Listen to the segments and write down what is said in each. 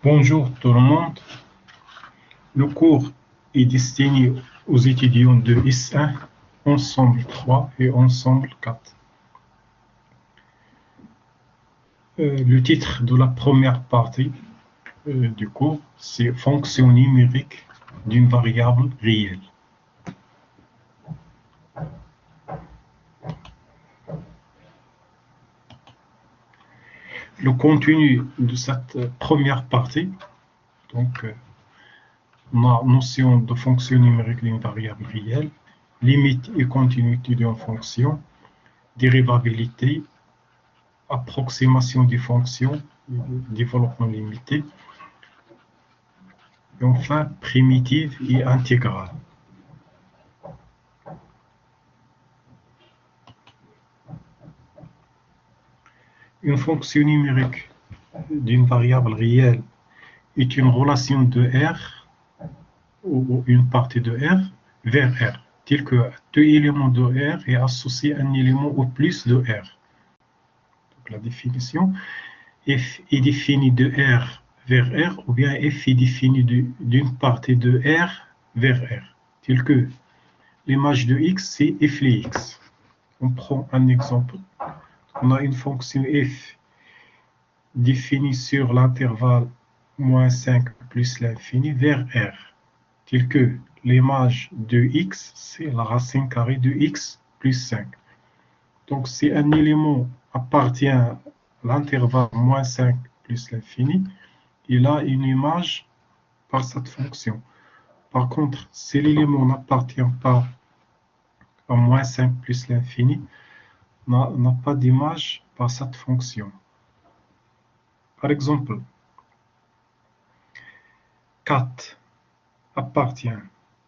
Bonjour tout le monde. Le cours est destiné aux étudiants de S1, ensemble 3 et ensemble 4. Le titre de la première partie du cours, c'est fonction numérique d'une variable réelle. Le contenu de cette première partie, donc la notion de fonction numérique d'une variable réelle, limite et continuité d'une fonction, dérivabilité, approximation des fonctions, développement limité, et enfin primitive et intégrale. Une fonction numérique d'une variable réelle est une relation de R ou une partie de R vers R, tel que deux éléments de R est associé à un élément ou plus de R. Donc, la définition, f est définie de R vers R, ou bien f est définie d'une partie de R vers R, tel que l'image de x, c'est f les x. On prend un exemple. On a une fonction f définie sur l'intervalle moins 5 plus l'infini vers R, tel que l'image de x, c'est la racine carrée de x plus 5. Donc, si un élément appartient à l'intervalle moins 5 plus l'infini, il a une image par cette fonction. Par contre, si l'élément n'appartient pas à moins 5 plus l'infini, n'a pas d'image par cette fonction. Par exemple, 4 appartient.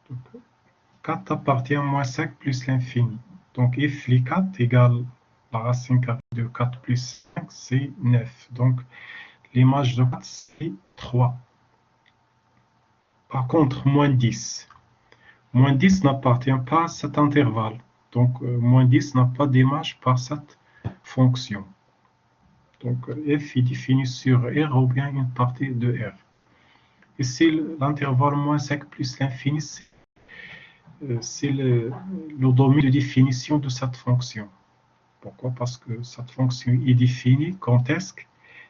Donc, 4 appartient à moins 5 plus l'infini. Donc, f les 4 égale la racine carrée de 4 plus 5, c'est 9. Donc, l'image de 4, c'est 3. Par contre, moins 10. Moins 10 n'appartient pas à cet intervalle. Donc, moins 10 n'a pas d'image par cette fonction. Donc, f est défini sur R ou bien une partie de R. Et c'est l'intervalle moins 5 plus l'infini, c'est le domaine de définition de cette fonction. Pourquoi? Parce que cette fonction est définie quand est-ce que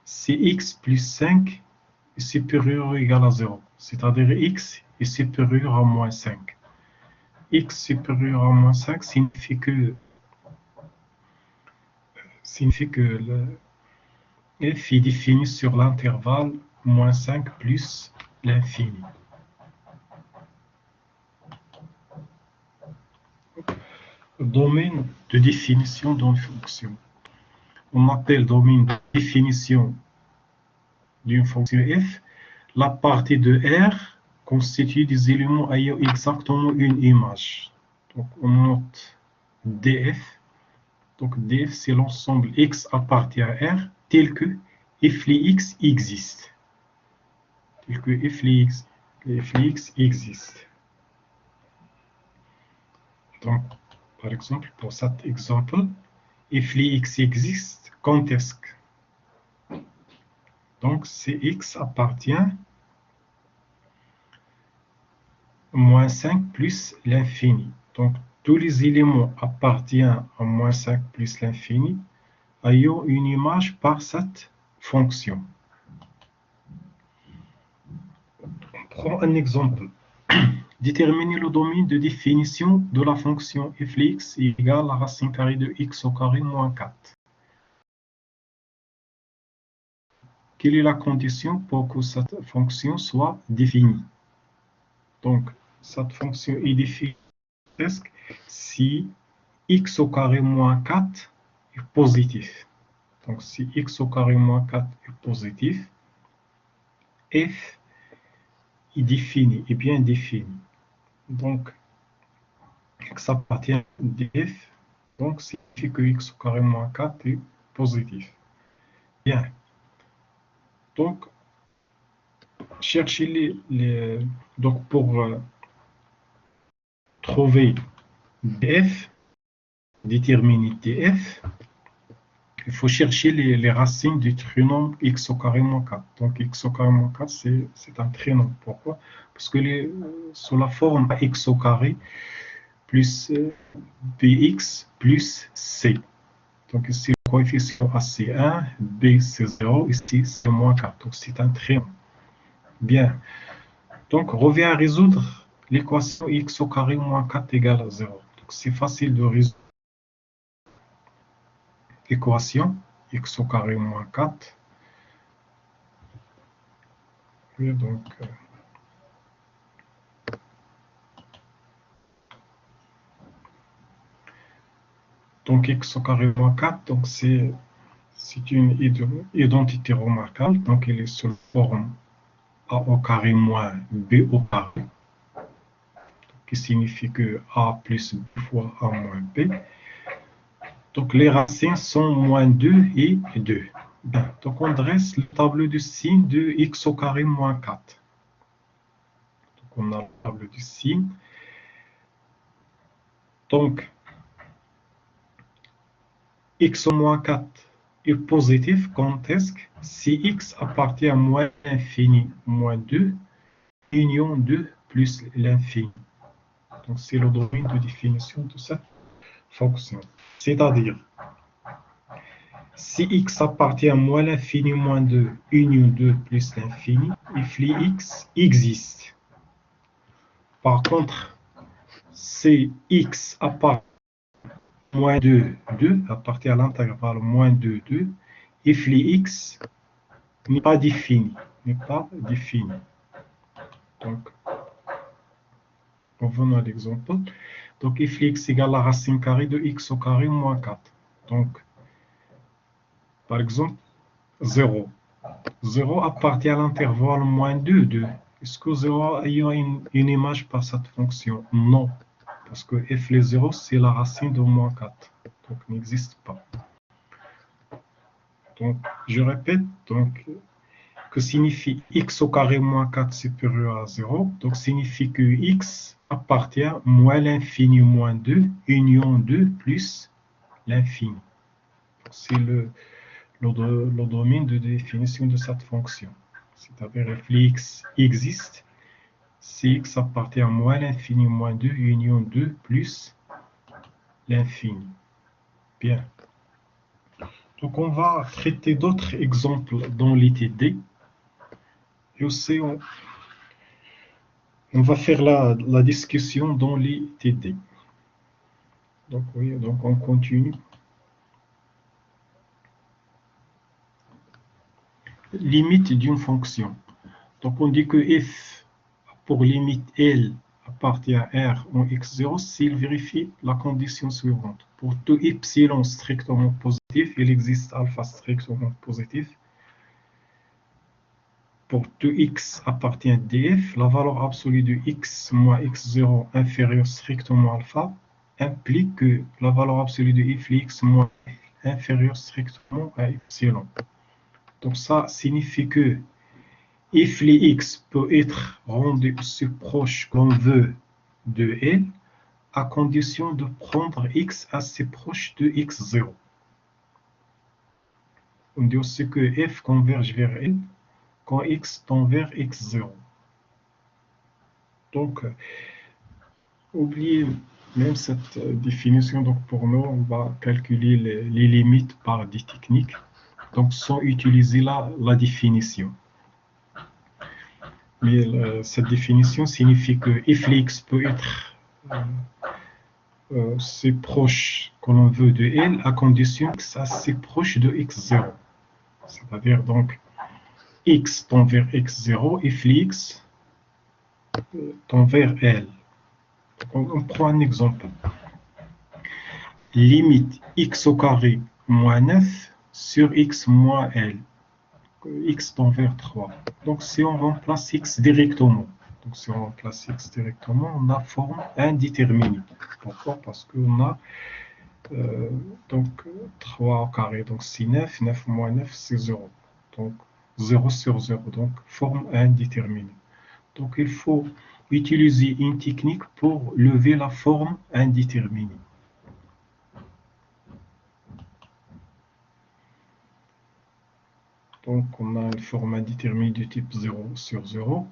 si x plus 5 est supérieur ou égal à 0. C'est-à-dire x est supérieur à moins 5. X supérieur à moins 5 signifie que le f est défini sur l'intervalle moins 5 plus l'infini. Domaine de définition d'une fonction. On appelle domaine de définition d'une fonction f la partie de R constitue des éléments ayant exactement une image. Donc on note df. Donc df c'est l'ensemble x appartient à R tel que f les x existe. Tel que f les x existe. Donc par exemple pour cet exemple, f les x existe quand est-ce que donc Cx appartient à moins 5 plus l'infini. Donc tous les éléments appartiennent à moins 5 plus l'infini ayant une image par cette fonction. On prend un exemple. Déterminer le domaine de définition de la fonction f de x égale à la racine carrée de x au carré moins 4. Quelle est la condition pour que cette fonction soit définie? Donc, cette fonction est définie si x au carré moins 4 est positif. Donc, si x au carré moins 4 est positif, f est défini, est bien défini. Donc, x appartient à df, donc signifie que x au carré moins 4 est positif. Bien. Donc, cherchez donc pour trouver df, déterminer df, il faut chercher les racines du trinôme x au carré moins 4. Donc x au carré moins 4, c'est un trinôme. Pourquoi? Parce que sous la forme x au carré plus bx plus c. Donc ici, le coefficient A c'est 1, b c'est 0, ici c'est moins 4. Donc c'est un trinôme. Bien. Donc on revient à résoudre l'équation x au carré moins 4 égale à 0. Donc c'est facile de résoudre l'équation x au carré moins 4. Et donc x au carré moins 4, donc c'est une identité remarquable. Donc elle est sous la forme a au carré moins b au carré, qui signifie que a plus b fois a moins b. Donc les racines sont moins 2 et 2. Bien. Donc on dresse le tableau de signe de x au carré moins 4. Donc on a le tableau de signe. Donc x au moins 4 est positif quand est-ce que si x appartient à moins l'infini moins 2, union 2 plus l'infini. Donc c'est le domaine de définition de cette fonction. C'est-à-dire, si x appartient à moins l'infini moins 2, union 2 plus l'infini, if x existe. Par contre, si x appartient à moins 2, 2, appartient à l'intervalle moins 2, 2, if x n'est pas défini. Donc, revenons à l'exemple. Donc, if x égale la racine carrée de x au carré moins 4. Donc, par exemple, 0. 0 appartient à l'intervalle moins 2, 2. Est-ce que 0 a une image par cette fonction? Non. Parce que f les 0, c'est la racine de moins 4. Donc, n'existe pas. Donc, je répète, donc, que signifie x au carré moins 4 supérieur à 0? Donc, signifie que x appartient à moins l'infini moins 2, union 2 plus l'infini. C'est le domaine de définition de cette fonction. C'est-à-dire f x existe si x appartient à moins l'infini moins 2, union 2 plus l'infini. Bien. Donc, on va traiter d'autres exemples dans l'ITD. Et aussi, on va faire la discussion dans l'ITD. Donc, oui, donc on continue. Limite d'une fonction. Donc, on dit que f, pour limite L, appartient à R en x0 s'il vérifie la condition suivante. Pour tout epsilon strictement positif, il existe alpha strictement positif. Pour tout x appartient à df, la valeur absolue de x moins x0 inférieure strictement à alpha implique que la valeur absolue de f x moins inférieure strictement à epsilon. Donc ça signifie que if x peut être rendu aussi proche qu'on veut de L, à condition de prendre x assez proche de x0. On dit aussi que f converge vers L quand x tend vers x0. Donc, oubliez même cette définition. Donc, pour nous, on va calculer les limites par des techniques, donc sans utiliser la définition. Mais cette définition signifie que if x peut être c'est proche que l'on veut de L à condition que ça c'est proche de x0. C'est-à-dire donc x tend vers x0 et x tend vers L. On prend un exemple. Limite x au carré moins 9 sur x moins L. X tend vers 3. Donc si on remplace x directement, on a forme indéterminée. Pourquoi? Parce qu'on a donc 3 au carré, donc c'est 9, 9 moins 9 c'est 0. Donc 0 sur 0, donc forme indéterminée. Donc il faut utiliser une technique pour lever la forme indéterminée. Donc, on a une forme indéterminée du type 0 sur 0.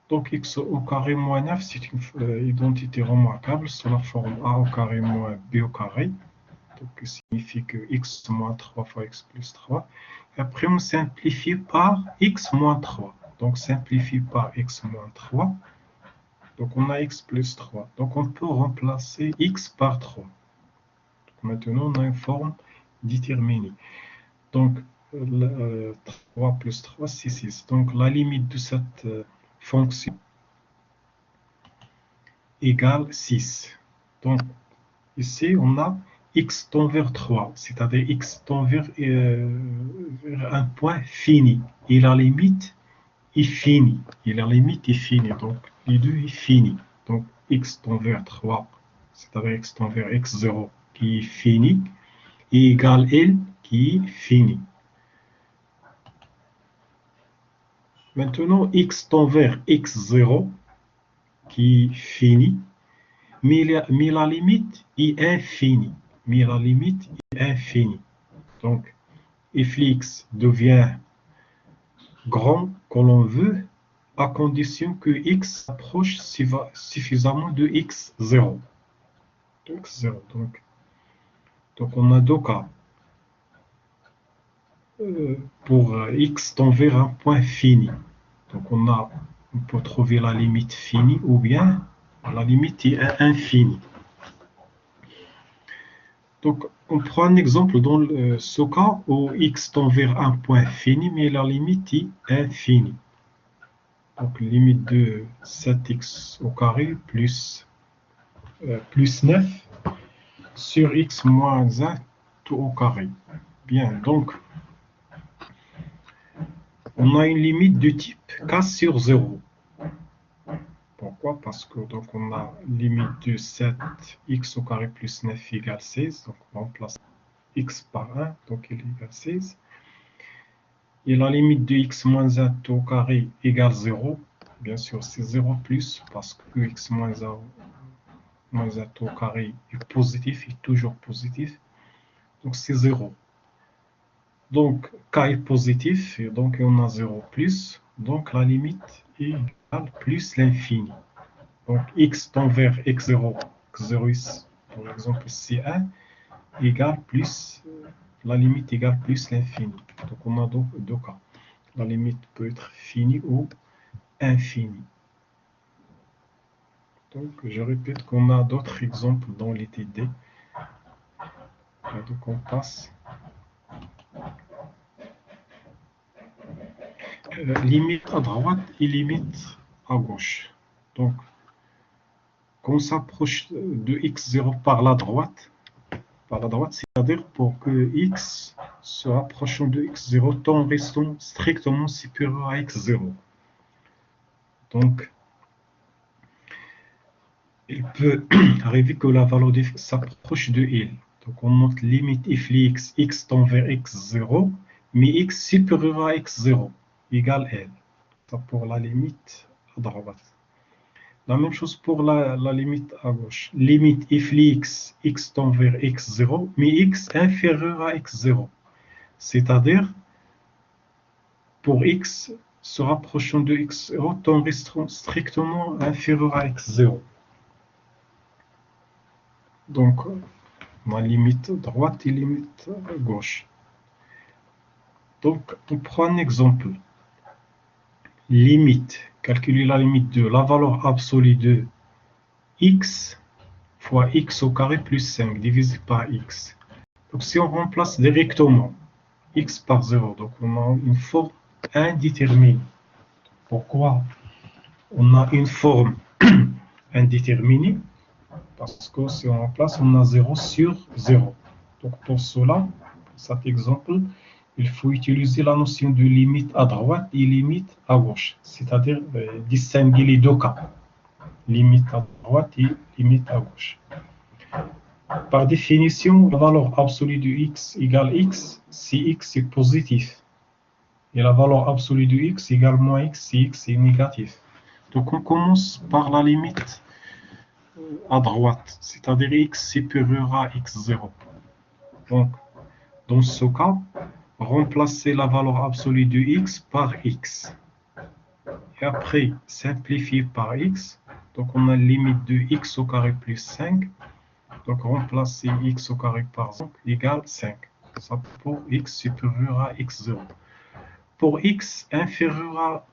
Donc, x au carré moins 9, c'est une identité remarquable sous la forme a au carré moins b au carré. Donc, ça signifie que x moins 3 fois x plus 3. Et après, on simplifie par x moins 3. Donc, simplifie par x moins 3. Donc, on a x plus 3. Donc, on peut remplacer x par 3. Donc, maintenant, on a une forme déterminée. Donc, 3 plus 3, c'est 6. Donc, la limite de cette fonction égale 6. Donc, ici, on a x tend vers 3, c'est-à-dire x tend vers un point fini. Et la limite est finie. Et la limite est finie. Donc, les deux est fini. Donc, x tend vers 3, c'est-à-dire x tend vers x0 qui est fini, et égale L qui est fini. Maintenant, x tend vers x0 qui est fini, mais la limite est infinie. Mais la limite est infinie. Donc, f x devient grand quand l'on veut, à condition que x approche suffisamment de x0. Donc, on a deux cas. Pour x tend vers un point fini. Donc, on peut trouver la limite finie ou bien la limite est infinie. Donc, on prend un exemple dans ce cas où x tend vers un point fini, mais la limite est infinie. Donc, limite de 7x au carré plus 9 sur x moins 1 tout au carré. Bien, donc, on a une limite de type k sur 0. Pourquoi? Parce que donc on a limite de 7x au carré plus 9 égale 16. Donc on remplace x par 1, donc il égale 16. Et la limite de x moins 1 au carré égale 0. Bien sûr, c'est 0 plus parce que x moins 1 au carré est positif, est toujours positif. Donc c'est 0. Donc k est positif, et donc on a 0 plus. Donc la limite est égale plus l'infini. Donc x tend vers x0, x0 par exemple c1, égale plus, la limite égale plus l'infini. Donc on a deux cas. La limite peut être finie ou infinie. Donc je répète qu'on a d'autres exemples dans les TD. Donc on passe. Limite à droite et limite à gauche. Donc quand on s'approche de x0 par la droite, c'est-à-dire pour que x se rapprochant de x0 tout en restant strictement supérieur à x0. Donc, il peut arriver que la valeur de x s'approche de L. Donc, on note limite f x, x tend vers x0, mais x supérieur à x0 égale L. Ça pour la limite à droite. La même chose pour la limite à gauche. Limite f x, x tend vers x0, mais x inférieur à x0. C'est-à-dire, pour x se rapprochant de x0, tend restant strictement inférieur à x0. Donc, ma limite droite et limite gauche. Donc, on prend un exemple. Limite, calculer la limite de la valeur absolue de x fois x au carré plus 5 divisé par x. Donc, si on remplace directement x par 0, donc on a une forme indéterminée. Pourquoi on a une forme indéterminée? Parce que si on remplace, on a 0 sur 0. Donc pour cela, pour cet exemple, il faut utiliser la notion de limite à droite et limite à gauche, c'est-à-dire distinguer les deux cas, limite à droite et limite à gauche. Par définition, la valeur absolue de x égale x si x est positif. Et la valeur absolue de x égale moins x si x est négatif. Donc on commence par la limite à droite, c'est-à-dire x supérieur à x0. Donc, dans ce cas, remplacer la valeur absolue de x par x. Et après, simplifier par x. Donc, on a limite de x au carré plus 5. Donc, remplacer x au carré par 5 égale 5. Ça pour x supérieur à x0. Pour x inférieur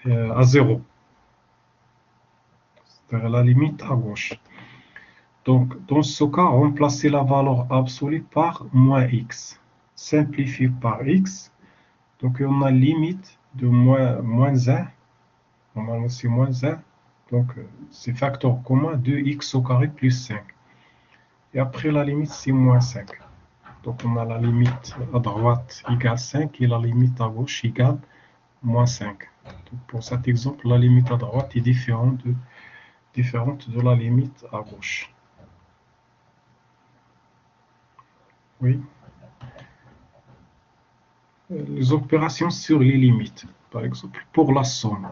à 0, c'est-à-dire la limite à gauche. Donc, dans ce cas, remplacer la valeur absolue par moins x. Simplifier par x. Donc, on a limite de moins 1. Normalement, c'est moins 1. Donc, c'est facteur commun de x au carré plus 5. Et après, la limite, c'est moins 5. Donc, on a la limite à droite égale 5 et la limite à gauche égale moins 5. Donc, pour cet exemple, la limite à droite est différente de la limite à gauche. Oui. Les opérations sur les limites. Par exemple, pour la somme,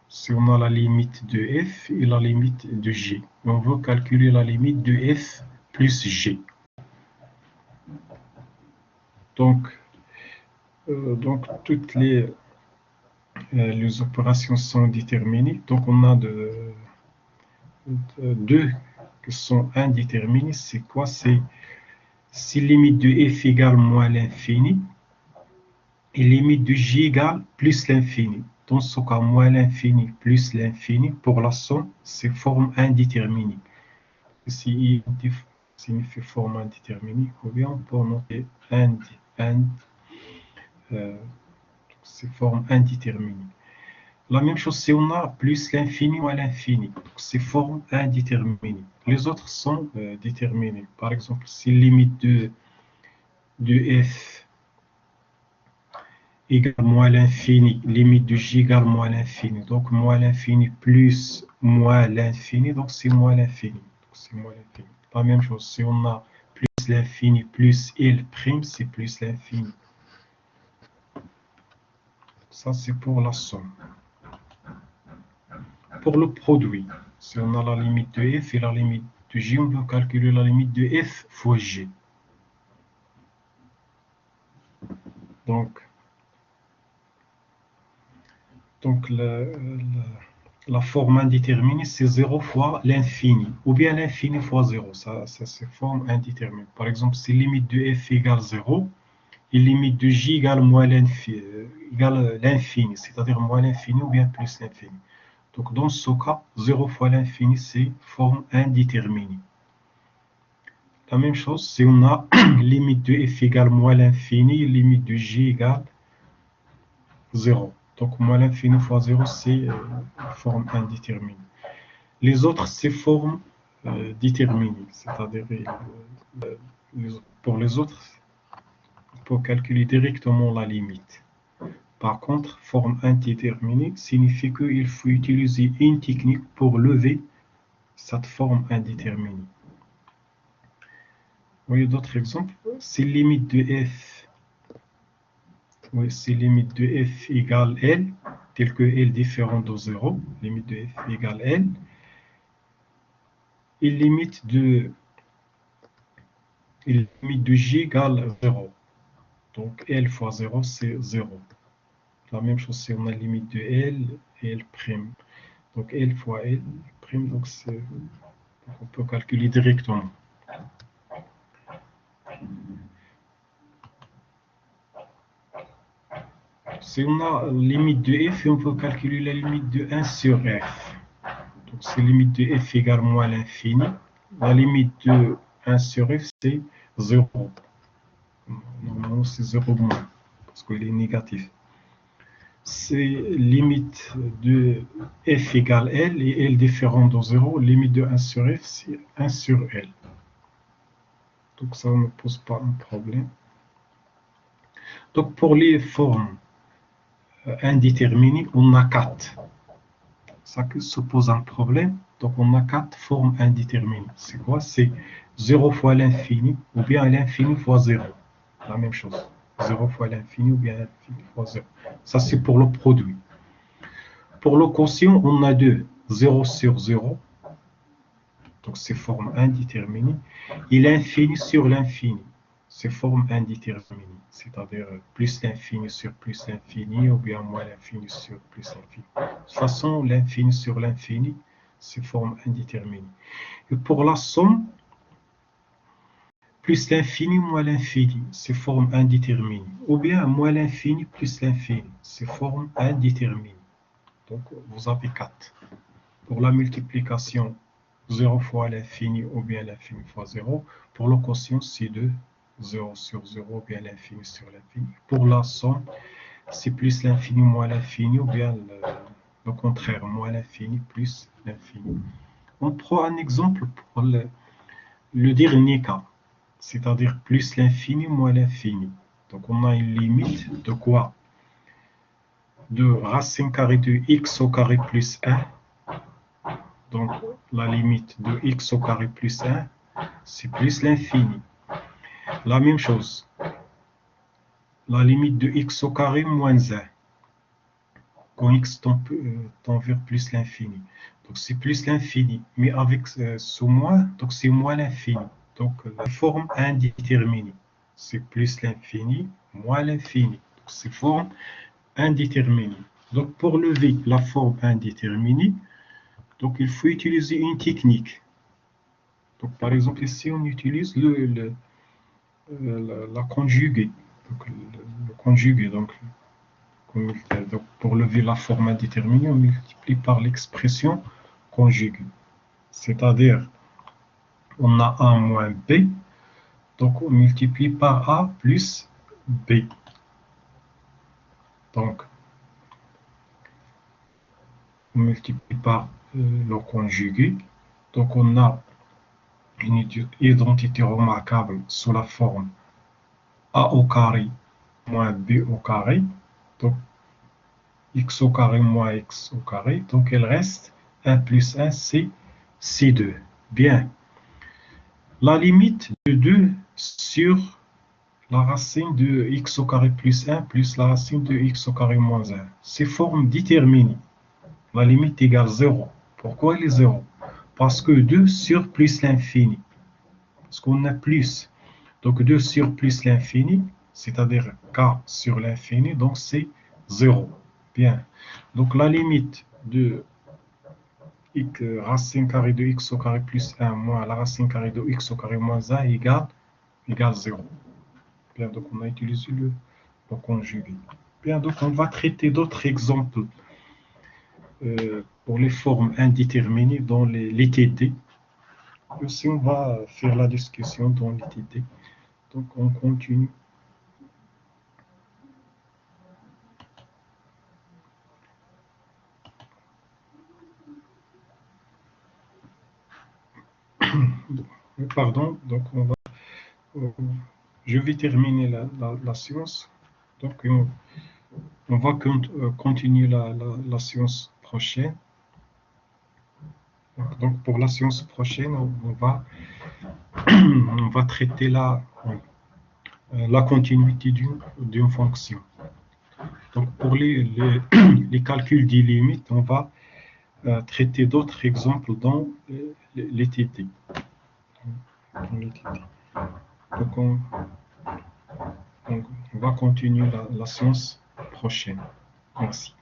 si on a la limite de f et la limite de g, on veut calculer la limite de f plus g. Donc toutes les opérations sont déterminées. Donc, on a deux qui sont indéterminées. C'est quoi? C'est si limite de f égale moins l'infini et limite de g égale plus l'infini. Dans ce cas, moins l'infini plus l'infini, pour la somme, c'est forme indéterminée. Si i signifie forme indéterminée, ou bien on peut noter c'est forme indéterminée. La même chose si on a plus l'infini ou à l'infini, c'est forme indéterminée. Les autres sont déterminés. Par exemple, si limite de f égale moins l'infini, limite de g égale moins l'infini, donc moins l'infini plus moins l'infini, donc c'est moins l'infini. La même chose, si on a plus l'infini plus L', c'est plus l'infini. Ça, c'est pour la somme. Pour le produit, si on a la limite de f et la limite de g, on peut calculer la limite de f fois g. Donc la forme indéterminée, c'est 0 fois l'infini, ou bien l'infini fois 0. Ça c'est forme indéterminée. Par exemple, si limite de f égale 0, et limite de g égale l'infini, c'est-à-dire moins l'infini ou bien plus l'infini. Donc, dans ce cas, 0 fois l'infini, c'est forme indéterminée. La même chose, si on a limite de f égale moins l'infini, limite de g égale 0. Donc, moins l'infini fois 0, c'est forme indéterminée. Les autres, c'est forme déterminée. C'est-à-dire, pour les autres, on peut calculer directement la limite. Par contre, forme indéterminée signifie qu'il faut utiliser une technique pour lever cette forme indéterminée. Vous voyez d'autres exemples? Si limite de f, limite de f égale L, tel que L différent de 0, limite de f égale L, et limite de g égale 0. Donc L fois 0, c'est 0. La même chose si on a limite de L et L'. Donc L fois L', donc on peut calculer directement. Si on a limite de f, on peut calculer la limite de 1 sur f. Donc si limite de f égale moins l'infini, la limite de 1 sur f, c'est 0. Normalement, c'est 0 moins, parce qu'il est négatif. C'est limite de f égale L et L différent de 0, limite de 1 sur f, c'est 1 sur L. Donc ça ne pose pas un problème. Donc pour les formes indéterminées, on a 4. Ça se pose un problème. Donc on a 4 formes indéterminées. C'est quoi? C'est 0 fois l'infini ou bien l'infini fois 0. La même chose. 0 fois l'infini ou bien l'infini fois 0. Ça c'est pour le produit. Pour le quotient, on a 2. 0 sur 0. Donc c'est forme indéterminée. Et l'infini sur l'infini. c'est forme indéterminée, c'est-à-dire plus l'infini sur plus l'infini ou bien moins l'infini sur plus l'infini. De toute façon, l'infini sur l'infini, c'est forme indéterminée. Et pour la somme, plus l'infini moins l'infini, c'est forme indéterminée. Ou bien moins l'infini plus l'infini, c'est forme indéterminée. Donc, vous avez 4. Pour la multiplication, 0 fois l'infini ou bien l'infini fois 0. Pour le quotient, c'est 2. 0 sur 0 ou bien l'infini sur l'infini. Pour la somme, c'est plus l'infini moins l'infini ou bien le contraire, moins l'infini plus l'infini. On prend un exemple pour le dernier cas, c'est-à-dire plus l'infini moins l'infini. Donc on a une limite de quoi? De racine carrée de x au carré plus 1. Donc la limite de x au carré plus 1, c'est plus l'infini. La même chose, la limite de x au carré moins 1, quand x tend vers plus l'infini. Donc c'est plus l'infini, mais avec ce moins, donc c'est moins l'infini. Donc la forme indéterminée, c'est plus l'infini, moins l'infini. C'est forme indéterminée. Donc pour lever la forme indéterminée, donc il faut utiliser une technique. Donc par exemple ici on utilise la conjuguée. Donc, le conjugué. Donc pour lever la forme indéterminée, on multiplie par l'expression conjuguée. C'est-à-dire, on a A moins B, donc on multiplie par A plus B. Donc, on multiplie par le conjugué. Donc, on a une identité remarquable sous la forme A au carré moins B au carré. Donc, x au carré moins x au carré. Donc, il reste 1 plus 1, c'est C2. Bien. La limite de 2 sur la racine de x au carré plus 1 plus la racine de x au carré moins 1. C'est forme déterminée. La limite égale 0. Pourquoi elle est 0? Parce que 2 sur plus l'infini. Parce qu'on a plus. Donc 2 sur plus l'infini, c'est-à-dire k sur l'infini, donc c'est 0. Bien. Donc la limite de racine carrée de x au carré plus 1 moins la racine carrée de x au carré moins 1 égale 0. Bien, donc on a utilisé le conjugué. Bien, donc on va traiter d'autres exemples pour les formes indéterminées dans les TD. Aussi, on va faire la discussion dans les TD. Donc on continue. Pardon, donc je vais terminer la séance. Donc on va continuer la séance prochaine. Donc pour la séance prochaine, on va traiter la continuité d'une fonction. Donc pour les calculs des limites, on va traiter d'autres exemples dans les TT. Donc on va continuer la séance prochaine. Merci.